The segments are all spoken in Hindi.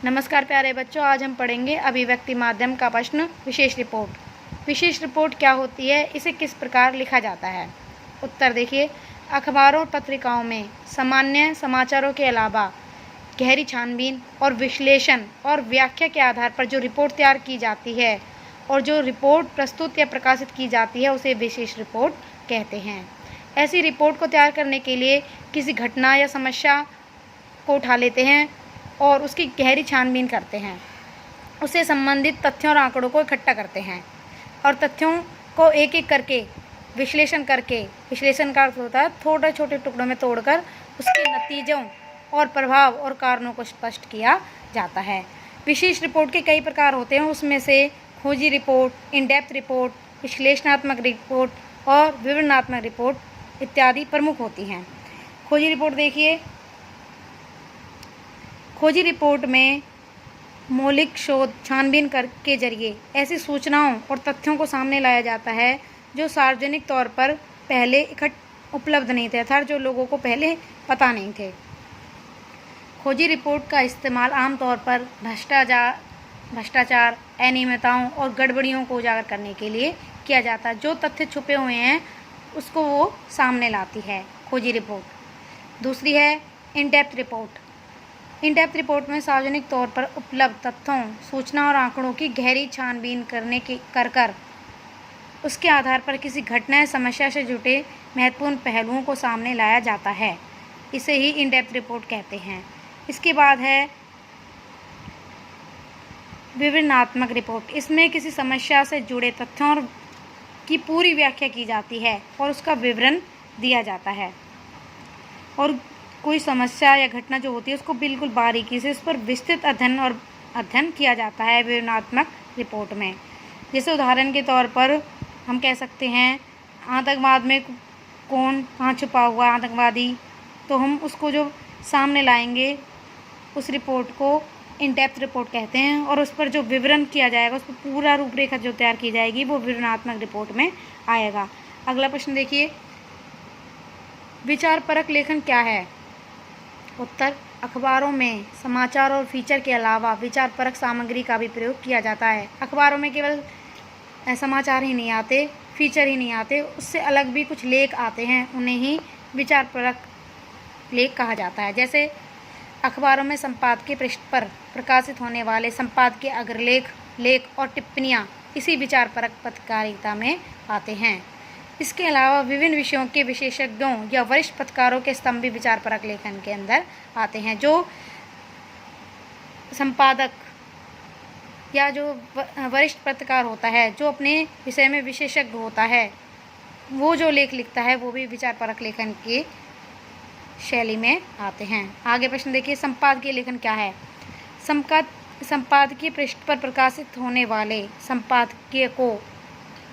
नमस्कार प्यारे बच्चों, आज हम पढ़ेंगे अभिव्यक्ति माध्यम का प्रश्न विशेष रिपोर्ट। विशेष रिपोर्ट क्या होती है, इसे किस प्रकार लिखा जाता है। उत्तर देखिए, अखबारों और पत्रिकाओं में सामान्य समाचारों के अलावा गहरी छानबीन और विश्लेषण और व्याख्या के आधार पर जो रिपोर्ट तैयार की जाती है और जो रिपोर्ट प्रस्तुत या प्रकाशित की जाती है उसे विशेष रिपोर्ट कहते हैं। ऐसी रिपोर्ट को तैयार करने के लिए किसी घटना या समस्या को उठा लेते हैं और उसकी गहरी छानबीन करते हैं, उससे संबंधित तथ्यों और आंकड़ों को इकट्ठा करते हैं और तथ्यों को एक एक करके विश्लेषण का अर्थ होता है थोड़े छोटे टुकड़ों में तोड़कर उसके नतीजों और प्रभाव और कारणों को स्पष्ट किया जाता है। विशेष रिपोर्ट के कई प्रकार होते हैं, उसमें से खोजी रिपोर्ट, इन डेप्थ रिपोर्ट, विश्लेषणात्मक रिपोर्ट और विवरणात्मक रिपोर्ट इत्यादि प्रमुख होती हैं। खोजी रिपोर्ट देखिए, खोजी रिपोर्ट में मौलिक शोध छानबीन के जरिए ऐसी सूचनाओं और तथ्यों को सामने लाया जाता है जो सार्वजनिक तौर पर पहले उपलब्ध नहीं थे अर्थात जो लोगों को पहले पता नहीं थे। खोजी रिपोर्ट का इस्तेमाल आमतौर पर भ्रष्टाचार, अनियमितताओं और गड़बड़ियों को उजागर करने के लिए किया जाता है। जो तथ्य छुपे हुए हैं उसको वो सामने लाती है खोजी रिपोर्ट। दूसरी है in depth report. In depth report में सार्वजनिक तौर पर उपलब्ध तथ्यों, सूचना और आंकड़ों की गहरी छानबीन कर उसके आधार पर किसी घटना या समस्या से जुड़े महत्वपूर्ण पहलुओं को सामने लाया जाता है। इसे ही इन डेप्थ रिपोर्ट कहते हैं। इसके बाद है विवरणात्मक रिपोर्ट। इसमें किसी समस्या से जुड़े तथ्यों की पूरी व्याख्या की जाती है और उसका विवरण दिया जाता है और कोई समस्या या घटना जो होती है उसको बिल्कुल बारीकी से उस पर विस्तृत अध्ययन किया जाता है विवरणात्मक रिपोर्ट में। जैसे उदाहरण के तौर पर हम कह सकते हैं आतंकवाद में कौन कहाँ छुपा हुआ आतंकवादी, तो हम उसको जो सामने लाएंगे उस रिपोर्ट को इन डेप्थ रिपोर्ट कहते हैं और उस पर जो विवरण किया जाएगा, उस पर पूरा रूपरेखा जो तैयार की जाएगी वो विवरणात्मक रिपोर्ट में आएगा। अगला प्रश्न देखिए, विचारपरक लेखन क्या है। उत्तर, अखबारों में समाचार और फीचर के अलावा विचारपरक सामग्री का भी प्रयोग किया जाता है। अखबारों में केवल समाचार ही नहीं आते, फीचर ही नहीं आते, उससे अलग भी कुछ लेख आते हैं, उन्हें ही विचारपरक लेख कहा जाता है। जैसे अखबारों में संपादकीय पृष्ठ पर प्रकाशित होने वाले संपादकीय अग्रलेख, लेख और टिप्पणियाँ इसी विचारपरक पत्रकारिता में आते हैं। इसके अलावा विभिन्न विषयों के विशेषज्ञों या वरिष्ठ पत्रकारों के स्तंभ भी विचारपरक लेखन के अंदर आते हैं। जो संपादक या जो वरिष्ठ पत्रकार होता है, जो अपने विषय में विशेषज्ञ होता है, वो जो लेख लिखता है वो भी विचारपरक लेखन की शैली में आते हैं। आगे प्रश्न देखिए, संपादकीय लेखन क्या है। संपादकीय पृष्ठ पर प्रकाशित होने वाले संपादकीय को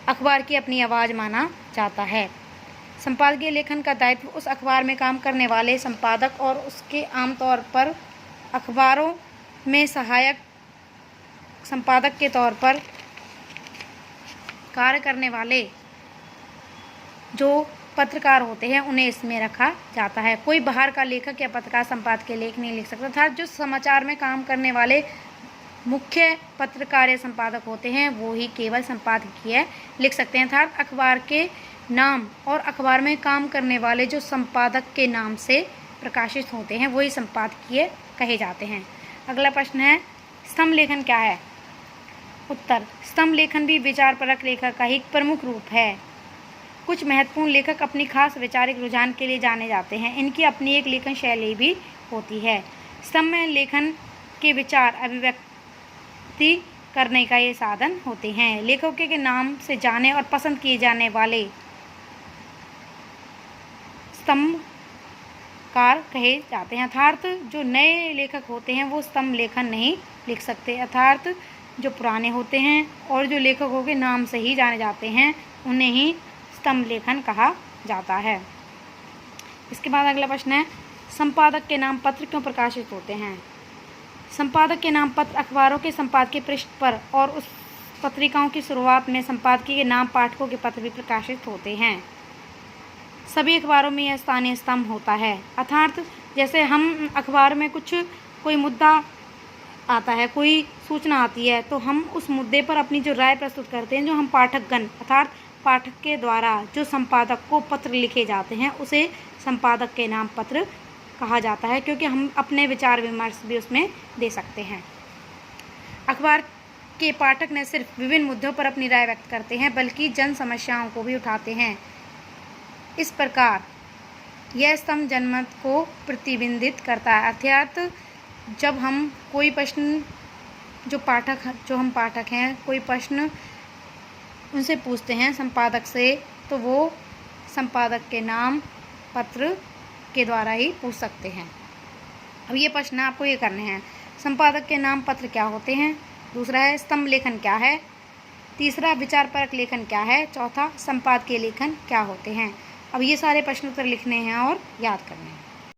अखबार की अपनी आवाज़ माना जाता है। संपादकीय लेखन का दायित्व उस अखबार में काम करने वाले संपादक और उसके आमतौर पर अखबारों में सहायक संपादक के तौर पर कार्य करने वाले जो पत्रकार होते हैं उन्हें इसमें रखा जाता है। कोई बाहर का लेखक या पत्रकार संपादकीय लेख नहीं लिख सकता था। जो समाचार में काम करने वाले मुख्य पत्रकार या संपादक होते हैं वो ही केवल संपादकीय लिख सकते हैं। अर्थात अखबार के नाम और अखबार में काम करने वाले जो संपादक के नाम से प्रकाशित होते हैं वही संपादकीय कहे जाते हैं। अगला प्रश्न है, स्तंभ लेखन क्या है। उत्तर, स्तंभ लेखन भी विचारपरक लेखन का एक प्रमुख रूप है। कुछ महत्वपूर्ण लेखक अपनी खास वैचारिक रुझान के लिए जाने जाते हैं। इनकी अपनी एक लेखन शैली भी होती है। स्तंभ में लेखन के विचार अभिव्यक्ति करने का ये साधन होते हैं। लेखकों के नाम से जाने और पसंद किए जाने वाले स्तंभकार कहे जाते हैं। अर्थात जो नए लेखक होते हैं वो स्तंभ लेखन नहीं लिख सकते। अर्थात जो पुराने होते हैं और जो लेखकों के नाम से ही जाने जाते हैं उन्हें ही स्तंभ लेखन कहा जाता है। इसके बाद अगला प्रश्न है, संपादक के नाम पत्र क्यों प्रकाशित होते हैं। संपादक के नाम पत्र अखबारों के संपादकीय पृष्ठ पर और उस पत्रिकाओं की शुरुआत में संपादकीय के नाम पाठकों के पत्र भी प्रकाशित होते हैं। सभी अखबारों में यह स्थानीय स्तंभ होता है। अर्थात जैसे हम अखबार में कोई मुद्दा आता है, कोई सूचना आती है, तो हम उस मुद्दे पर अपनी जो राय प्रस्तुत करते हैं, जो हम पाठकगण अर्थात पाठक के द्वारा जो संपादक को पत्र लिखे जाते हैं, उसे संपादक के नाम पत्र कहा जाता है, क्योंकि हम अपने विचार विमर्श भी उसमें दे सकते हैं। अखबार के पाठक न सिर्फ विभिन्न मुद्दों पर अपनी राय व्यक्त करते हैं, बल्कि जन समस्याओं को भी उठाते हैं। इस प्रकार यह स्तंभ जनमत को प्रतिबिंबित करता है, अर्थात जब हम कोई प्रश्न जो हम पाठक हैं कोई प्रश्न उनसे पूछते हैं संपादक से, तो वो संपादक के नाम पत्र के द्वारा ही पूछ सकते हैं। अब ये प्रश्न आपको ये करने हैं, संपादक के नाम पत्र क्या होते हैं, दूसरा है स्तंभ लेखन क्या है, तीसरा विचारपरक लेखन क्या है, चौथा संपादकीय लेखन क्या होते हैं। अब ये सारे प्रश्न उत्तर लिखने हैं और याद करने हैं।